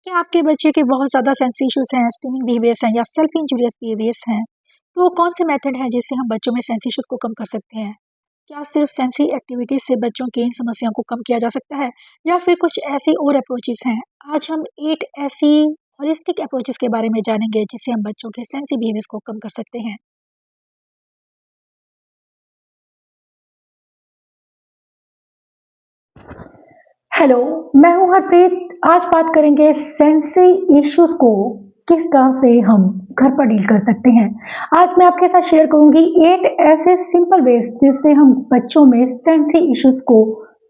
क्या आपके बच्चे के बहुत ज़्यादा सेंस इश्यूज़ हैं, स्टीमिंग बिहेवियर्स हैं या सेल्फ इंजूरियस बिहेवियर्स हैं, तो कौन से मेथड हैं जिससे हम बच्चों में सेंस इश्यूज़ को कम कर सकते हैं? क्या सिर्फ सेंसरी एक्टिविटीज़ से बच्चों की इन समस्याओं को कम किया जा सकता है या फिर कुछ ऐसी और अप्रोचेज़ हैं? आज हम 8 ऐसी होलिस्टिक अप्रोचेज़ के बारे में जानेंगे जिससे हम बच्चों के सेंसी बिहेवियर्स को कम कर सकते हैं। हेलो, मैं हूँ हरप्रीत। आज बात करेंगे सेंसरी इश्यूज को किस तरह से हम घर पर डील कर सकते हैं। आज मैं आपके साथ शेयर करूंगी 8 ऐसे सिंपल वेज जिससे हम बच्चों में सेंसरी इश्यूज को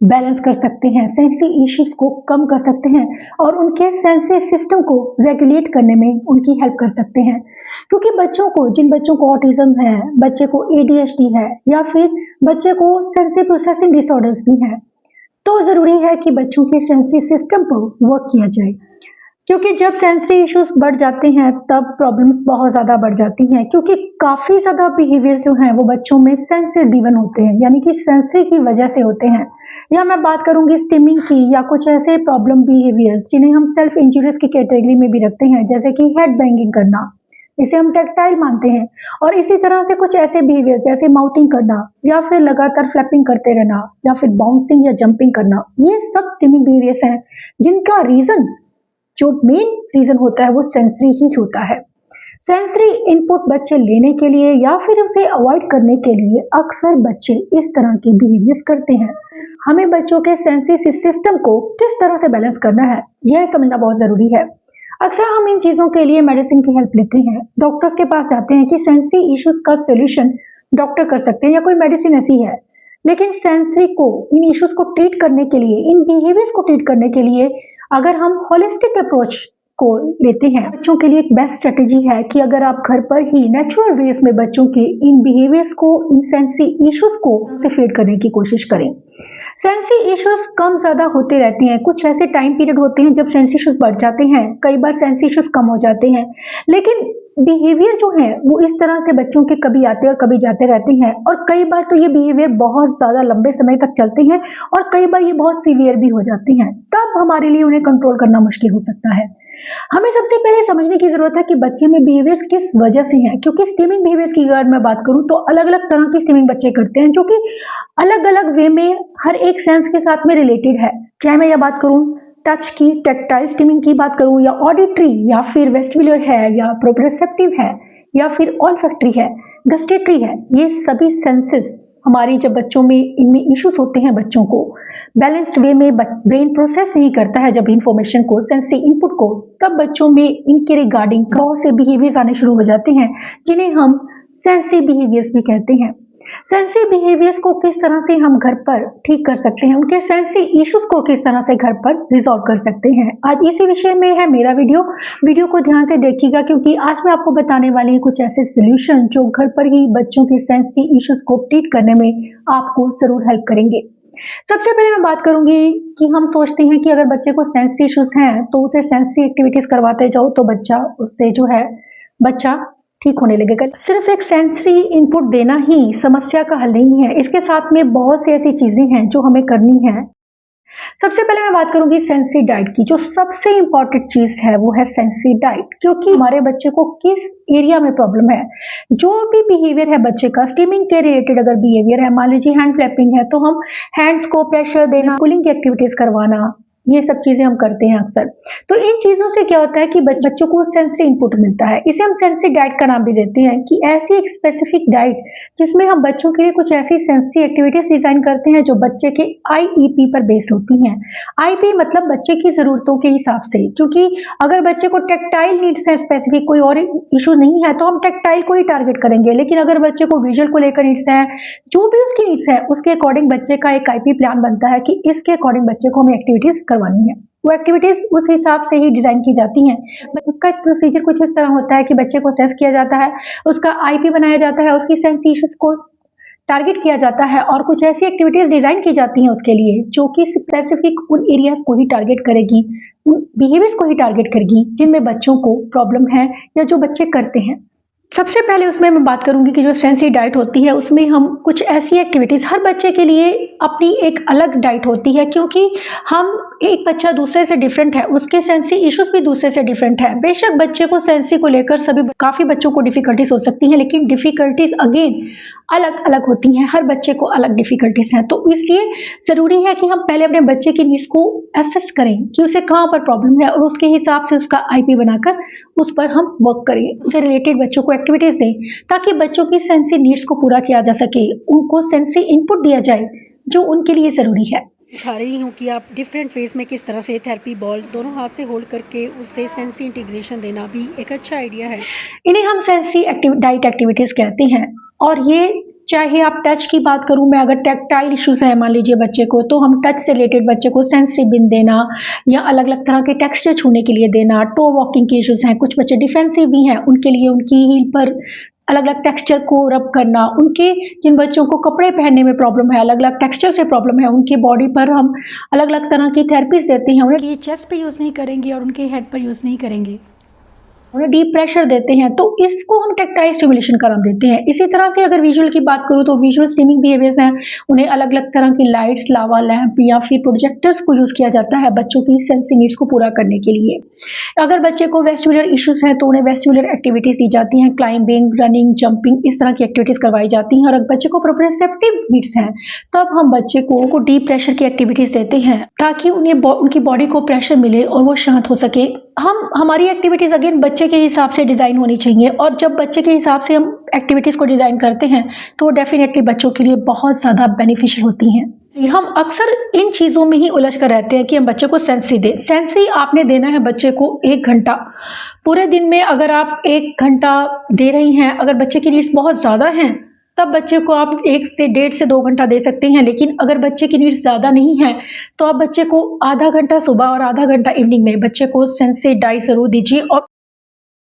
बैलेंस कर सकते हैं, सेंसरी इश्यूज को कम कर सकते हैं और उनके सेंसरी सिस्टम को रेगुलेट करने में उनकी हेल्प कर सकते हैं। क्योंकि जिन बच्चों को ऑटिज्म है, बच्चे को एडीएचडी है या फिर बच्चे को सेंसरी प्रोसेसिंग डिसऑर्डर्स भी है, तो ज़रूरी है कि बच्चों के सेंसरी सिस्टम पर वर्क किया जाए। क्योंकि जब सेंसरी इश्यूज बढ़ जाते हैं तब प्रॉब्लम्स बहुत ज़्यादा बढ़ जाती हैं, क्योंकि काफ़ी ज़्यादा बिहेवियर्स जो हैं वो बच्चों में सेंसरी ड्रिवन होते हैं, यानी कि सेंसरी की वजह से होते हैं। या मैं बात करूंगी स्टिमिंग की या कुछ ऐसे प्रॉब्लम बिहेवियर्स जिन्हें हम सेल्फ इंजूरियस की कैटेगरी में भी रखते हैं, जैसे कि हेड बैंगिंग करना, इसे हम टेक्टाइल मानते हैं। और इसी तरह से कुछ ऐसे बिहेवियर जैसे माउथिंग करना या फिर लगातार फ्लैपिंग करते रहना या फिर बाउंसिंग या जंपिंग करना, ये सब स्टिमिंग बिहेवियर्स हैं जिनका रीजन, जो मेन रीजन होता है वो सेंसरी ही होता है। सेंसरी इनपुट बच्चे लेने के लिए या फिर उसे अवॉइड करने के लिए अक्सर बच्चे इस तरह के बिहेवियर्स करते हैं। हमें बच्चों के सेंसरी सिस्टम को किस तरह से बैलेंस करना है, यह समझना बहुत जरूरी है। अक्सर हम इन चीजों के लिए मेडिसिन की हेल्प लेते हैं, डॉक्टर्स के पास जाते हैं कि सेंसरी इश्यूज का सोल्यूशन डॉक्टर कर सकते हैं या कोई मेडिसिन ऐसी है। लेकिन सेंसरी को, इन इश्यूज को ट्रीट करने के लिए, इन बिहेवियर्स को ट्रीट करने के लिए अगर हम होलिस्टिक अप्रोच को लेते हैं, बच्चों के लिए एक बेस्ट स्ट्रेटेजी है कि अगर आप घर पर ही नेचुरल वेज में बच्चों के इन बिहेवियर्स को, इन सेंसरी इश्यूज को से फेड करने की कोशिश करें। सेंसी इश्यूज कम ज्यादा होते रहते हैं, कुछ ऐसे टाइम पीरियड होते हैं जब सेंसी इश्यूज बढ़ जाते हैं, कई बार सेंसी इश्यूज कम हो जाते हैं। लेकिन बिहेवियर जो है वो इस तरह से बच्चों के कभी आते और कभी जाते रहते हैं, और कई बार तो ये बिहेवियर बहुत ज्यादा लंबे समय तक चलते हैं और कई बार ये बहुत सीवियर भी हो जाते हैं। तब हमारे लिए उन्हें कंट्रोल करना मुश्किल हो सकता है। हमें सबसे पहले समझने की जरूरत है कि बच्चे में बिहेवियर्स किस वजह से हैं, क्योंकि स्टीमिंग बिहेवियर्स की अगर मैं बात करूं तो अलग अलग तरह की स्टीमिंग बच्चे करते हैं जो कि अलग अलग वे में हर एक सेंस के साथ में रिलेटेड है। चाहे मैं यह बात करूं टच की, टेक्टाइल स्टीमिंग की बात करूं, या ऑडिटरी, या फिर वेस्टिबुलर है, या प्रोप्रियोसेप्टिव है, या फिर ऑल्फैक्टरी है, गस्टेटरी है, ये सभी सेंसेस हमारी जब बच्चों में इनमें इश्यूज होते हैं, बच्चों को बैलेंस्ड वे में ब्रेन प्रोसेस नहीं करता है जब इंफॉर्मेशन को, सेंसरी इनपुट को, तब बच्चों में इनके रिगार्डिंग बहुत से बिहेवियर्स आने शुरू हो जाते हैं जिन्हें हम सेंसरी बिहेवियर्स भी कहते हैं। सेंसरी बिहेवियर्स को किस तरह से हम घर पर ठीक कर सकते हैं, उनके सेंसरी इश्यूज को किस तरह से घर पर रिजॉल्व कर सकते हैं, आज इसी विषय में है मेरा वीडियो को ध्यान से देखिएगा, क्योंकि आज मैं आपको बताने वाली हूँ कुछ ऐसे सोल्यूशन जो घर पर ही बच्चों के सेंसरी इश्यूज को ट्रीट करने में आपको जरूर हेल्प करेंगे। सबसे पहले मैं बात करूंगी कि हम सोचते हैं कि अगर बच्चे को सेंसरी इश्यूज हैं तो उसे सेंसरी एक्टिविटीज करवाते जाओ तो बच्चा ठीक होने लगेगा। सिर्फ एक सेंसरी इनपुट देना ही समस्या का हल नहीं है, इसके साथ में बहुत सी ऐसी चीजें हैं जो हमें करनी है। सबसे पहले मैं बात करूंगी सेंसरी डाइट की। जो सबसे इंपॉर्टेंट चीज है वो है सेंसरी डाइट, क्योंकि हमारे बच्चे को किस एरिया में प्रॉब्लम है, जो भी बिहेवियर है बच्चे का, स्टीमिंग के रिलेटेड अगर बिहेवियर है, मान लीजिए हैंड फ्लैपिंग है, तो हम हैंड्स को प्रेशर देना, पुलिंग की एक्टिविटीज करवाना, ये सब चीजें हम करते हैं अक्सर। तो इन चीजों से क्या होता है कि बच्चों को सेंसरी इनपुट मिलता है, इसे हम सेंसरी डाइट का नाम भी देते हैं, कि ऐसी एक स्पेसिफिक डाइट जिसमें हम बच्चों के लिए कुछ ऐसी सेंसरी एक्टिविटीज डिजाइन करते हैं जो बच्चे के आईईपी पर बेस्ड होती हैं। आईपी मतलब बच्चे की जरूरतों के हिसाब से, क्योंकि अगर बच्चे को टेक्टाइल नीड्स है, स्पेसिफिक कोई और इशू नहीं है, तो हम टेक्टाइल को ही टारगेट करेंगे। लेकिन अगर बच्चे को विजुअल को लेकर नीड्स है, जो भी उसकी नीड्स है, उसके अकॉर्डिंग बच्चे का एक आईपी प्लान बनता है कि इसके अकॉर्डिंग बच्चे को हमें एक्टिविटीज करवानी है। वो एक्टिविटीज उस हिसाब से ही डिजाइन की जाती हैं। उसका एक प्रोसीजर कुछ इस तरह होता है कि बच्चे को असेस किया जाता है, उसका आईपी बनाया जाता है, उसकी सेंसरी इश्यूज को टारगेट किया जाता है और कुछ ऐसी एक्टिविटीज डिजाइन की जाती हैं उसके लिए जो कि स्पेसिफिक उन एरियाज को ही टारगेट करेगी, उन बिहेवियर्स को ही टारगेट करेगी जिनमें बच्चों को प्रॉब्लम है या जो बच्चे करते हैं। सबसे पहले उसमें मैं बात करूँगी कि जो सेंसरी डाइट होती है उसमें हम कुछ ऐसी एक्टिविटीज़, हर बच्चे के लिए अपनी एक अलग डाइट होती है, क्योंकि हम एक बच्चा दूसरे से डिफरेंट है, उसके सेंसरी इश्यूज़ भी दूसरे से डिफरेंट है। बेशक बच्चे को सेंसरी को लेकर सभी काफ़ी बच्चों को डिफ़िकल्टीज़ हो सकती हैं, लेकिन डिफ़िकल्टीज़ अगेन अलग-अलग होती हैं, हर बच्चे को अलग डिफ़िकल्टीज़ हैं। तो इसलिए ज़रूरी है कि हम पहले अपने बच्चे की नीड्स को असेस करें कि उसे कहाँ पर प्रॉब्लम है और उसके हिसाब से उसका आईपी बनाकर उस पर हम वर्क करें। उससे रिलेटेड बच्चों को एक्टिविटीज़ दें, ताकि बच्चों की सेंसरी नीड्स को पूरा किया जा सके, उनको सेंसरी इनपुट दिया जाए जो उनके लिए ज़रूरी है। दिखा रही हूँ कि आप डिफरेंट फेज में किस तरह से थेरेपी बॉल्स दोनों हाथ से होल्ड करके उससे सेंसरी इंटीग्रेशन देना भी एक अच्छा आइडिया है। इन्हें हम सेंसरी डाइट एक्टिविटीज़ कहते हैं, और ये चाहे आप टच की बात करूँ मैं, अगर टैक्टाइल इश्यूज़ है मान लीजिए बच्चे को, तो हम टच से रिलेटेड बच्चे को सेंसरी बिन देना या अलग-अलग तरह के टेक्सचर छूने के लिए देना। टो वॉकिंग के इश्यूज़ हैं, कुछ बच्चे डिफेंसिव भी हैं, उनके लिए उनकी हील पर अलग-अलग टेक्सचर को रब करना। उनके जिन बच्चों को कपड़े पहनने में प्रॉब्लम है, अलग-अलग टेक्सचर से प्रॉब्लम है, उनकी बॉडी पर हम अलग-अलग तरह की थेरेपीज़ देते हैं। ये चेस्ट पे यूज़ नहीं करेंगे और उनके हेड पर यूज़ नहीं करेंगे। उन्हें डीप प्रेशर देते हैं, तो इसको हम टेक्टाइल स्टिमुलेशन का नाम देते हैं। इसी तरह से अगर विजुअल की बात करूँ तो विजुअल स्टिमिंग बिहेवियर्स हैं, उन्हें अलग-अलग तरह की लाइट्स, लावा लैंप या फिर प्रोजेक्टर्स को यूज़ किया जाता है बच्चों की सेंसरी नीड्स को पूरा करने के लिए। अगर बच्चे को वेस्टिबुलर इश्यूज़ हैं तो उन्हें वेस्टिबुलर एक्टिविटीज़ दी जाती हैं, क्लाइंबिंग, रनिंग, जंपिंग, इस तरह की एक्टिविटीज़ करवाई जाती हैं। और अगर बच्चे को प्रोप्रियोसेप्टिव नीड्स हैं, तब हम बच्चे को डीप प्रेशर की एक्टिविटीज़ देते हैं, ताकि उन्हें उनकी बॉडी को प्रेशर मिले और वो शांत हो सके। हमारी एक्टिविटीज़ अगेन बच्चे के हिसाब से डिज़ाइन होनी चाहिए, और जब बच्चे के हिसाब से हम एक्टिविटीज़ को डिज़ाइन करते हैं तो वो डेफिनेटली बच्चों के लिए बहुत ज़्यादा बेनिफिशियल होती हैं। हम अक्सर इन चीज़ों में ही उलझ कर रहते हैं कि हम बच्चे को सेंसरी दें। सेंसरी आपने देना है बच्चे को 1 घंटा। पूरे दिन में अगर आप 1 घंटा दे रही हैं, अगर बच्चे की नीड्स बहुत ज़्यादा हैं, तब बच्चे को आप 1 से डेढ़ से 2 घंटा दे सकते हैं। लेकिन अगर बच्चे की नीड्स ज़्यादा नहीं है, तो आप बच्चे को आधा घंटा सुबह और आधा घंटा इवनिंग में बच्चे को सेंसरी डाइट ज़रूर दीजिए। और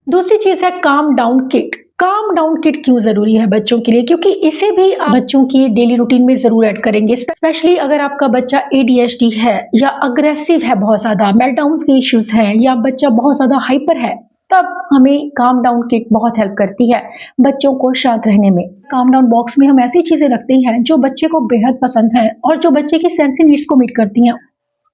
दूसरी चीज़ है calm down kit. Calm down kit क्यों ज़रूरी है बच्चों के लिए? क्योंकि इसे भी आप बच्चों की डेली रूटीन में ज़रूर ऐड करेंगे। स्पेशली अगर आपका बच्चा एडीएचडी है या अग्रेसिव है, बहुत ज़्यादा मेल्टडाउन्स के इश्यूज़ हैं, या बच्चा बहुत ज़्यादा हाइपर है, तब हमें काम डाउन किट बहुत हेल्प करती है बच्चों को शांत रहने में। काम डाउन बॉक्स में हम ऐसी चीज़ें रखते हैं जो बच्चे को बेहद पसंद है और जो बच्चे की सेंसरी नीड्स को मीट करती हैं।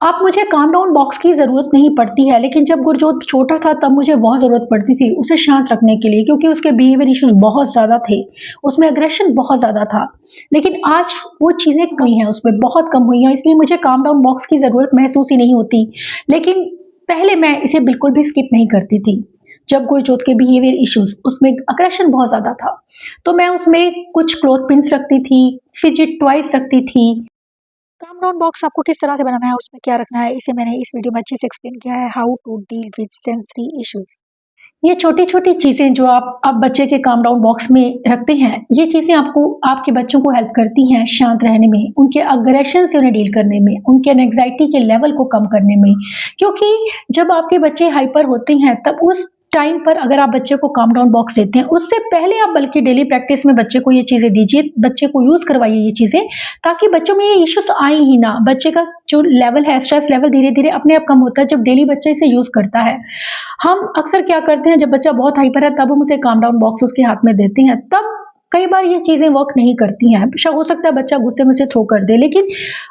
अब मुझे काम डाउन बॉक्स की ज़रूरत नहीं पड़ती है, लेकिन जब गुरजोत छोटा था तब मुझे बहुत ज़रूरत पड़ती थी उसे शांत रखने के लिए, क्योंकि उसके बिहेवियर इश्यूज़ बहुत ज़्यादा थे, उसमें एग्रेशन बहुत ज़्यादा था। लेकिन आज वो चीज़ें कमी हैं, उसमें बहुत कम हुई हैं, इसलिए मुझे काम डाउन बॉक्स की ज़रूरत महसूस ही नहीं होती। लेकिन पहले मैं इसे बिल्कुल भी स्किप नहीं करती थी। जब गुरजोत के बिहेवियर इश्यूज़, उसमें एग्रेशन बहुत ज़्यादा था, तो मैं उसमें कुछ क्लॉथ पिन्स रखती थी, फिजिट टॉयज़ रखती थी। काम डाउन बॉक्स आपको किस तरह से बनाना है, उसमें क्या रखना है, इसे मैंने इस वीडियो में अच्छे से एक्सप्लेन किया है, how to deal with sensory issues. ये छोटी-छोटी चीज़ें जो आप बच्चे के काम डाउन बॉक्स में रखते हैं, ये चीज़ें आपको आपके बच्चों को हेल्प करती हैं शांत रहने में, उनके एग्रेशन से उन्हें डील करने में, उनके एंग्ज़ायटी के लेवल को कम करने में। क्योंकि जब आपके बच्चे हाइपर होते हैं, तब उस टाइम पर अगर आप बच्चे को काम डाउन बॉक्स देते हैं, उससे पहले आप बल्कि डेली प्रैक्टिस में बच्चे को ये चीज़ें दीजिए, बच्चे को यूज़ करवाइए ये चीज़ें, ताकि बच्चों में ये इश्यूज़ आए ही ना। बच्चे का जो लेवल है, स्ट्रेस लेवल धीरे-धीरे अपने आप कम होता है जब डेली बच्चा इसे यूज़ करता है। हम अक्सर क्या करते हैं, जब बच्चा बहुत हाइपर है तब हम उसे काम डाउन बॉक्स उसके हाथ में देते हैं, तब कई बार ये चीज़ें वर्क नहीं करती हैं। हो सकता है बच्चा गुस्से में उसे थ्रो कर दे, लेकिन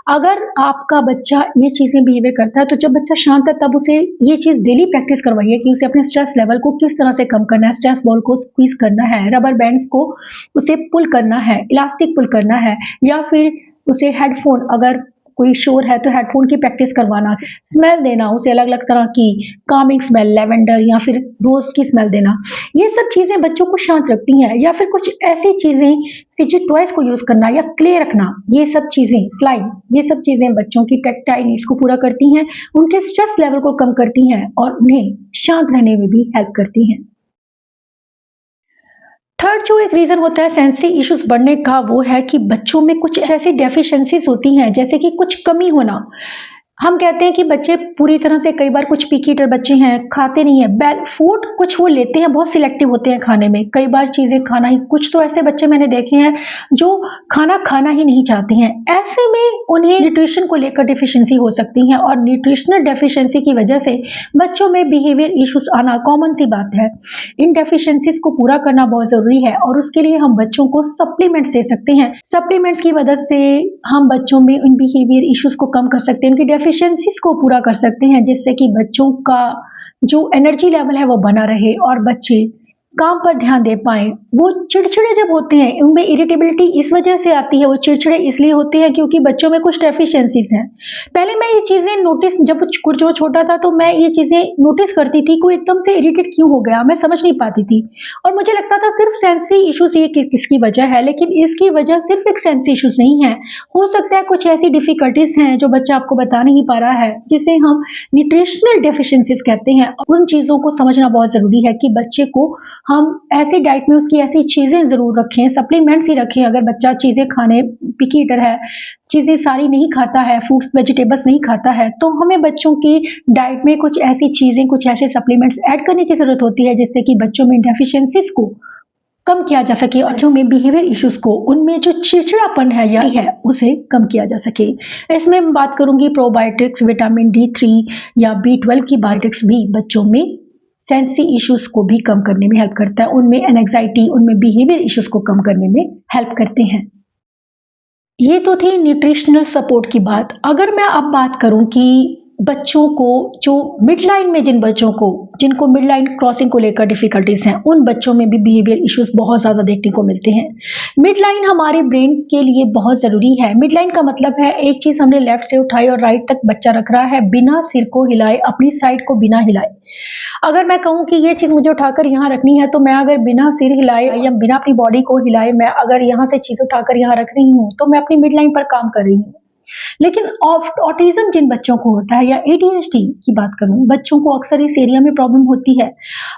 अगर आपका बच्चा ये चीज़ें बिहेवियर करता है, तो जब बच्चा शांत है तब उसे ये चीज़ डेली प्रैक्टिस करवाइए कि उसे अपने स्ट्रेस लेवल को किस तरह से कम करना है। स्ट्रेस बॉल को स्क्वीज़ करना है, रबर बैंड्स को उसे पुल करना है, इलास्टिक पुल करना है, या फिर उसे हेडफ़ोन, अगर कोई शोर है तो हेडफ़ोन की प्रैक्टिस करवाना, स्मेल देना उसे अलग-अलग तरह की, कामिंग स्मेल, लैवेंडर या फिर रोज़ की स्मेल देना। ये सब चीज़ें बच्चों को शांत रखती हैं। या फिर कुछ ऐसी चीज़ें, फिजिट टॉयज़ को यूज़ करना या क्ले रखना, ये सब चीज़ें, स्लाइड, ये सब चीज़ें बच्चों की टैक्टाइल नीड्स को पूरा करती हैं, उनके स्ट्रेस लेवल को कम करती हैं और उन्हें शांत रहने में भी हेल्प करती हैं। थर्ड जो एक रीज़न होता है सेंसरी इश्यूज़ बढ़ने का, वो है कि बच्चों में कुछ ऐसी डेफिशिएंसीज़ होती हैं, जैसे कि कुछ कमी होना। हम कहते हैं कि बच्चे पूरी तरह से कई बार कुछ पिकी ईटर बच्चे हैं, खाते नहीं है फूड, कुछ वो लेते हैं, बहुत सिलेक्टिव होते हैं खाने में, कई बार चीज़ें खाना ही, कुछ तो ऐसे बच्चे मैंने देखे हैं जो खाना खाना ही नहीं चाहते हैं। ऐसे में उन्हें न्यूट्रिशन को लेकर डिफिशियंसी हो सकती है और न्यूट्रिशनल डेफिशिएंसी की वजह से बच्चों में बिहेवियर इश्यूज आना कॉमन सी बात है। इन डेफिशिएंसीज को पूरा करना बहुत ज़रूरी है और उसके लिए हम बच्चों को सप्लीमेंट्स दे सकते हैं। सप्लीमेंट्स की मदद से हम बच्चों में उन बिहेवियर इश्यूज को कम कर सकते हैं, उनकी डेफिशिएंसीज को पूरा कर सकते हैं, जिससे कि बच्चों का जो एनर्जी लेवल है वो बना रहे और बच्चे काम पर ध्यान दे पाएँ। वो चिड़चिड़े जब होते हैं, उनमें इरिटेबिलिटी इस वजह से आती है, वो चिड़चिड़े इसलिए होते हैं क्योंकि बच्चों में कुछ डेफिशिएंसीज़ हैं। पहले मैं ये चीज़ें नोटिस, जब जो छोटा था तो मैं ये चीज़ें नोटिस करती थी, कोई एकदम से इरिटेट क्यों हो गया, मैं समझ नहीं पाती थी और मुझे लगता था सिर्फ सेंसरी इश्यूज़ ये किसकी वजह है, लेकिन इसकी वजह सिर्फ एक सेंसरी इश्यूज़ नहीं है। हो सकता है कुछ ऐसी डिफ़िकल्टीज़ हैं जो बच्चा आपको बता नहीं पा रहा है, जिसे हम न्यूट्रिशनल डेफिशिएंसीज़ कहते हैं। उन चीज़ों को समझना बहुत ज़रूरी है कि बच्चे को हम ऐसी डाइट में उसकी ऐसी चीज़ें ज़रूर रखें, सप्लीमेंट्स ही रखें। अगर बच्चा चीज़ें खाने पिकी ईटर है, चीज़ें सारी नहीं खाता है, फ्रूट्स वेजिटेबल्स नहीं खाता है, तो हमें बच्चों की डाइट में कुछ ऐसी चीज़ें, कुछ ऐसे सप्लीमेंट्स ऐड करने की ज़रूरत होती है, जिससे कि बच्चों में डेफिशिएंसीज़ को कम किया जा सके और बच्चों में बिहेवियर इश्यूज़ को, उनमें जो चिड़चिड़ापन है या है, उसे कम किया जा सके। इसमें मैं बात करूँगी प्रोबायोटिक्स, विटामिन D3 या B12 की बायोटिक्स भी बच्चों में सेंसरी इश्यूज को भी कम करने में हेल्प करता है, उनमें एंग्जाइटी, उनमें बिहेवियर इश्यूज को कम करने में हेल्प करते हैं। ये तो थी न्यूट्रिशनल सपोर्ट की बात। अगर मैं अब बात करूं कि बच्चों को, जो मिड लाइन में जिनको मिड लाइन क्रॉसिंग को लेकर डिफिकल्टीज हैं, उन बच्चों में भी बिहेवियर इश्यूज बहुत ज़्यादा देखने को मिलते हैं। मिड लाइन हमारे ब्रेन के लिए बहुत ज़रूरी है। मिड लाइन का मतलब है एक चीज़ हमने लेफ्ट से उठाई और राइट तक बच्चा रख रहा है बिना सिर को हिलाए, अपनी साइड को बिना हिलाए। अगर मैं कहूँ कि ये चीज़ मुझे उठाकर यहाँ रखनी है, तो मैं अगर बिना सिर हिलाए या बिना अपनी बॉडी को हिलाए, मैं अगर यहाँ से चीज़ उठाकर यहाँ रख रही हूँ, तो मैं अपनी मिड लाइन पर काम कर रही हूँ। लेकिन ऑटिज्म जिन बच्चों को होता है या ADHD की बात करूं, बच्चों को अक्सर इस एरिया में प्रॉब्लम होती है।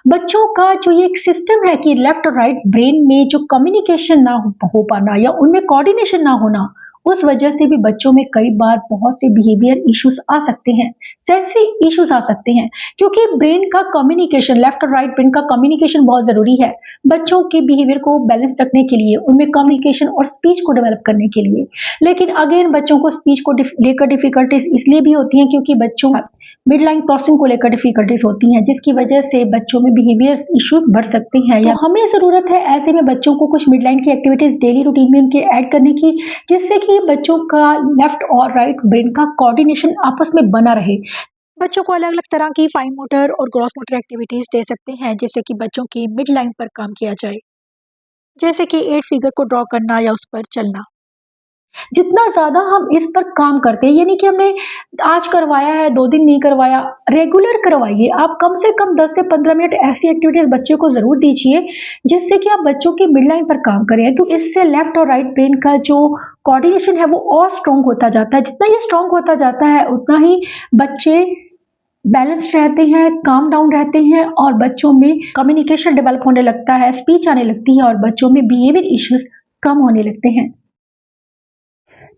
बच्चों का जो ये एक सिस्टम है कि लेफ्ट और राइट ब्रेन में जो कम्युनिकेशन ना हो पाना या उनमें कोऑर्डिनेशन ना होना, उस वजह से भी बच्चों में कई बार बहुत से बिहेवियर इश्यूज आ सकते हैं, सेंसरी इश्यूज आ सकते हैं, क्योंकि ब्रेन का कम्युनिकेशन, लेफ्ट और राइट ब्रेन का कम्युनिकेशन बहुत ज़रूरी है बच्चों के बिहेवियर को बैलेंस रखने के लिए, उनमें कम्युनिकेशन और स्पीच को डेवलप करने के लिए। लेकिन अगेन बच्चों को स्पीच को लेकर डिफिकल्टीज इसलिए भी होती हैं क्योंकि बच्चों मिड लाइन क्रॉसिंग को लेकर डिफिकल्टीज होती हैं, जिसकी वजह से बच्चों में बिहेवियर इशू बढ़ सकते हैं। या हमें ज़रूरत है ऐसे में बच्चों को कुछ मिड लाइन की एक्टिविटीज़ डेली रूटीन में उनके ऐड करने की, जिससे कि बच्चों का लेफ्ट और राइट ब्रेन का कोऑर्डिनेशन आपस में बना रहे। बच्चों को अलग अलग तरह की फाइन मोटर और ग्रॉस मोटर एक्टिविटीज़ दे सकते हैं, जिससे कि बच्चों की मिड लाइन पर काम किया जाए, जैसे कि 8 फिगर को ड्रॉ करना या उस पर चलना। जितना ज़्यादा हम इस पर काम करते हैं, यानी कि हमने आज करवाया है, 2 दिन नहीं करवाया, रेगुलर करवाइए। आप कम से कम 10 से 15 मिनट ऐसी एक्टिविटीज़ बच्चे को ज़रूर दीजिए, जिससे कि आप बच्चों की मिड लाइन पर काम करें। तो इससे लेफ्ट और राइट ब्रेन का जो कोऑर्डिनेशन है वो और स्ट्रॉन्ग होता जाता है। जितना ये स्ट्रॉन्ग होता जाता है, उतना ही बच्चे बैलेंस्ड रहते हैं, काम डाउन रहते हैं और बच्चों में कम्युनिकेशन डेवलप होने लगता है, स्पीच आने लगती है और बच्चों में बिहेवियर इश्यूज़ कम होने लगते हैं।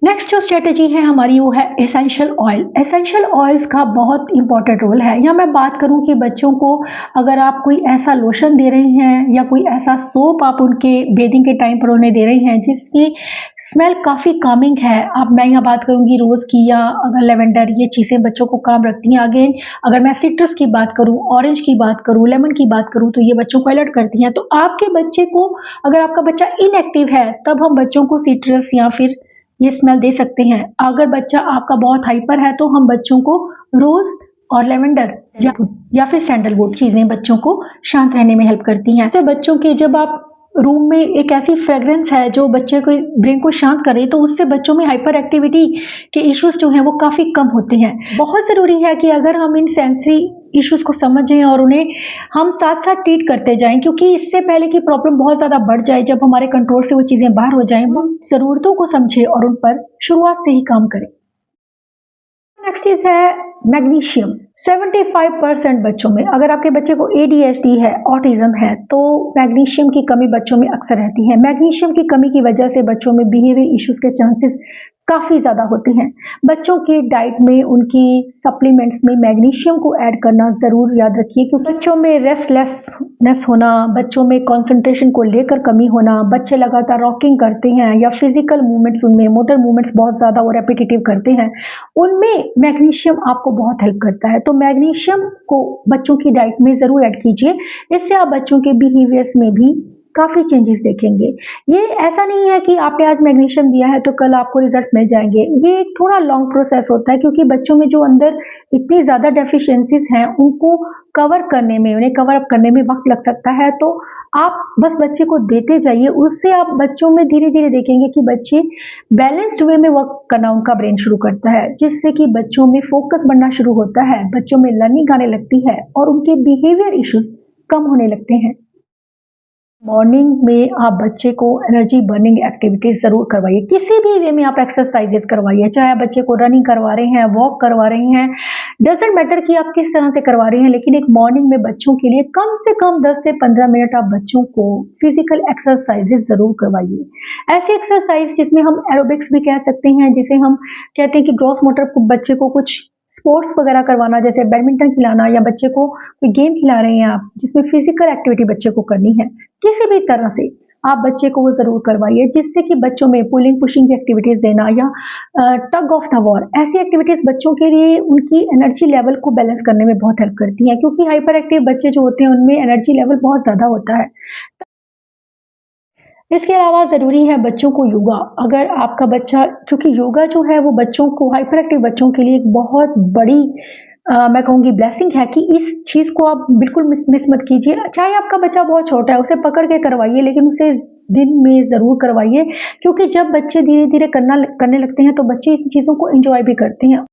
नेक्स्ट जो स्ट्रेटेजी है हमारी वो है एसेंशियल ऑयल। एसेंशियल ऑयल्स का बहुत इंपॉर्टेंट रोल है। या मैं बात करूं कि बच्चों को अगर आप कोई ऐसा लोशन दे रहे हैं या कोई ऐसा सोप आप उनके बेदिंग के टाइम पर उन्हें दे रहे हैं जिसकी स्मेल काफ़ी कामिंग है, अब मैं यहाँ बात करूँगी रोज़ की या अगर लेवेंडर, ये चीज़ें बच्चों को काम रखती हैं। अगेन अगर मैं सिट्रस की बात करूँ, ऑरेंज की बात करूँ, लेमन की बात करूँ, तो ये बच्चों को अलर्ट करती हैं। तो आपके बच्चे को, अगर आपका बच्चा इनएक्टिव है, तब हम बच्चों को सिट्रस या फिर ये स्मेल दे सकते हैं। अगर बच्चा आपका बहुत हाइपर है तो हम बच्चों को रोज़ और लेवेंडर या फिर सैंडलवुड चीज़ें बच्चों को शांत रहने में हेल्प करती हैं। इससे बच्चों के, जब आप रूम में एक ऐसी फ्रेग्रेंस है जो बच्चे को ब्रेन को शांत करे, तो उससे बच्चों में हाइपर एक्टिविटी के इश्यूज जो हैं वो काफ़ी कम होते हैं। बहुत ज़रूरी है कि अगर हम इन सेंसरी इश्यूज को समझें और उन्हें हम साथ साथ ट्रीट करते जाएं, क्योंकि इससे पहले कि प्रॉब्लम बहुत ज़्यादा बढ़ जाए, जब हमारे कंट्रोल से वो चीज़ें बाहर हो जाएं, हम ज़रूरतों को समझें और उन पर शुरुआत से ही काम करें। नेक्स्ट चीज़ है मैग्नीशियम। 75% बच्चों में, अगर आपके बच्चे को ADHD है, ऑटिज्म है, तो मैग्नीशियम की कमी बच्चों में अक्सर रहती है। मैग्नीशियम की कमी की वजह से बच्चों में बिहेवियर इश्यूज के चांसेस काफ़ी ज़्यादा होते हैं। बच्चों की डाइट में उनकी सप्लीमेंट्स में मैग्नीशियम को ऐड करना ज़रूर याद रखिए, क्योंकि बच्चों में रेस्टलेसनेस होना, बच्चों में कंसंट्रेशन को लेकर कमी होना, बच्चे लगातार रॉकिंग करते हैं या फिजिकल मूवमेंट्स, उनमें मोटर मूवमेंट्स बहुत ज़्यादा और रेपिटेटिव करते हैं, उनमें मैग्नीशियम आपको बहुत हेल्प करता है। तो मैग्नीशियम को बच्चों की डाइट में ज़रूर ऐड कीजिए। इससे आप बच्चों के बिहेवियर्स में भी काफ़ी चेंजेस देखेंगे। ये ऐसा नहीं है कि आपने आज मैग्नीशियम दिया है तो कल आपको रिजल्ट मिल जाएंगे। ये एक थोड़ा लॉन्ग प्रोसेस होता है, क्योंकि बच्चों में जो अंदर इतनी ज़्यादा डेफिशिएंसीज हैं उनको कवर करने में, उन्हें कवर अप करने में वक्त लग सकता है। तो आप बस बच्चे को देते जाइए, उससे आप बच्चों में धीरे धीरे देखेंगे कि बच्चे बैलेंस्ड वे में वर्क करना उनका ब्रेन शुरू करता है, जिससे कि बच्चों में फोकस बढ़ना शुरू होता है, बच्चों में लर्निंग आने लगती है और उनके बिहेवियर इश्यूज कम होने लगते हैं। मॉर्निंग में आप बच्चे को एनर्जी बर्निंग एक्टिविटीज जरूर करवाइए। किसी भी वे में आप एक्सरसाइजेस करवाइए, चाहे आप बच्चे को रनिंग करवा रहे हैं, वॉक करवा रहे हैं, डजेंट मैटर कि आप किस तरह से करवा रहे हैं, लेकिन एक मॉर्निंग में बच्चों के लिए कम से कम 10 से 15 मिनट आप बच्चों को फिजिकल एक्सरसाइजेस जरूर करवाइए। ऐसी एक्सरसाइज जिसमें हम एरोबिक्स भी कह सकते हैं, जिसे हम कहते हैं कि ग्रॉस मोटर बच्चे को कुछ स्पोर्ट्स वगैरह करवाना, जैसे बैडमिंटन खिलाना या बच्चे को कोई गेम खिला रहे हैं आप जिसमें फिजिकल एक्टिविटी बच्चे को करनी है, किसी भी तरह से आप बच्चे को वो ज़रूर करवाइए, जिससे कि बच्चों में पुलिंग पुशिंग की एक्टिविटीज़ देना या टग ऑफ द वॉर, ऐसी एक्टिविटीज़ बच्चों के लिए उनकी एनर्जी लेवल को बैलेंस करने में बहुत हेल्प करती हैं, क्योंकि हाइपर एक्टिव बच्चे जो होते हैं उनमें एनर्जी लेवल बहुत ज़्यादा होता है। इसके अलावा ज़रूरी है बच्चों को योगा, अगर आपका बच्चा, क्योंकि योगा जो है वो बच्चों को, हाइपर एक्टिव बच्चों के लिए एक बहुत बड़ी मैं कहूँगी ब्लेसिंग है कि इस चीज़ को आप बिल्कुल मिस मत कीजिए। चाहे आपका बच्चा बहुत छोटा है, उसे पकड़ के करवाइए, लेकिन उसे दिन में ज़रूर करवाइए, क्योंकि जब बच्चे धीरे-धीरे करने लगते हैं तो बच्चे इन चीज़ों को एन्जॉय भी करते हैं।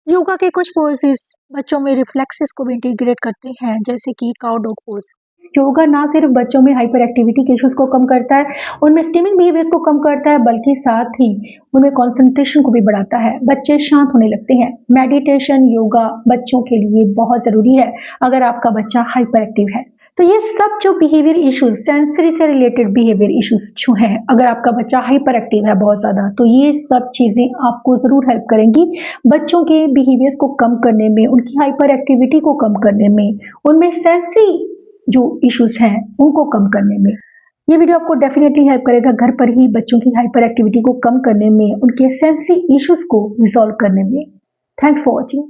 योगा के कुछ पोजेस बच्चों में रिफ्लेक्सेस को भी इंटीग्रेट करते हैं, जैसे कि काउ डॉग पोज। योगा ना सिर्फ बच्चों में हाइपर एक्टिविटी के इश्यूज को कम करता है, उनमें स्टिमिंग बिहेवियर्स को कम करता है, बल्कि साथ ही उनमें कंसंट्रेशन को भी बढ़ाता है। बच्चे शांत होने लगते हैं। मेडिटेशन, योगा बच्चों के लिए बहुत ज़रूरी है अगर आपका बच्चा हाइपर एक्टिव है। तो ये सब जो बिहेवियर इश्यूज, सेंसरी से रिलेटेड बिहेवियर इश्यूज जो हैं, अगर आपका बच्चा हाइपर एक्टिव है बहुत ज़्यादा, तो ये सब चीज़ें आपको ज़रूर हेल्प करेंगी बच्चों के बिहेवियर्स को कम करने में, उनकी हाइपर एक्टिविटी को कम करने में, उनमें सेंसरी जो इश्यूज हैं उनको कम करने में। ये वीडियो आपको डेफिनेटली हेल्प करेगा घर पर ही बच्चों की हाइपर एक्टिविटी को कम करने में, उनके सेंसरी इश्यूज को रिजॉल्व करने में। Thanks for watching.